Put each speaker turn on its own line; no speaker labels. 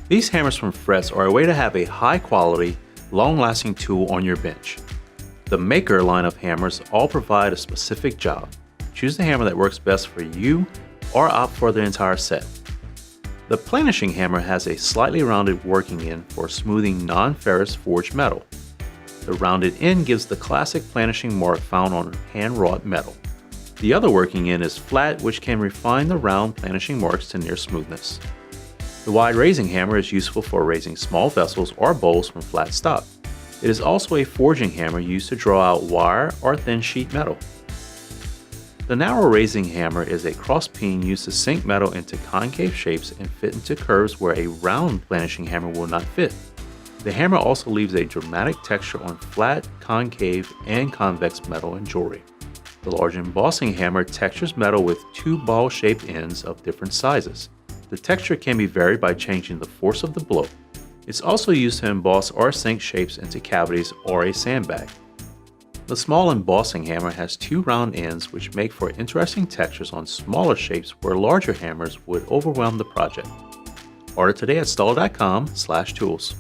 These hammers from Fretz are a way to have a high-quality, long-lasting tool on your bench. The Maker line of hammers all provide a specific job. Choose the hammer that works best for you or opt for the entire set. The Planishing hammer has a slightly rounded working end for smoothing non-ferrous forged metal. The rounded end gives the classic planishing mark found on hand-wrought metal. The other working end is flat, which can refine the round planishing marks to near smoothness. The wide raising hammer is useful for raising small vessels or bowls from flat stock. It is also a forging hammer used to draw out wire or thin sheet metal. The narrow raising hammer is a cross peen used to sink metal into concave shapes and fit into curves where a round planishing hammer will not fit. The hammer also leaves a dramatic texture on flat, concave, and convex metal and jewelry. The large embossing hammer textures metal with two ball-shaped ends of different sizes. The texture can be varied by changing the force of the blow. It's also used to emboss or sink shapes into cavities or a sandbag. The small embossing hammer has two round ends which make for interesting textures on smaller shapes where larger hammers would overwhelm the project. Order today at Stuller.com/tools.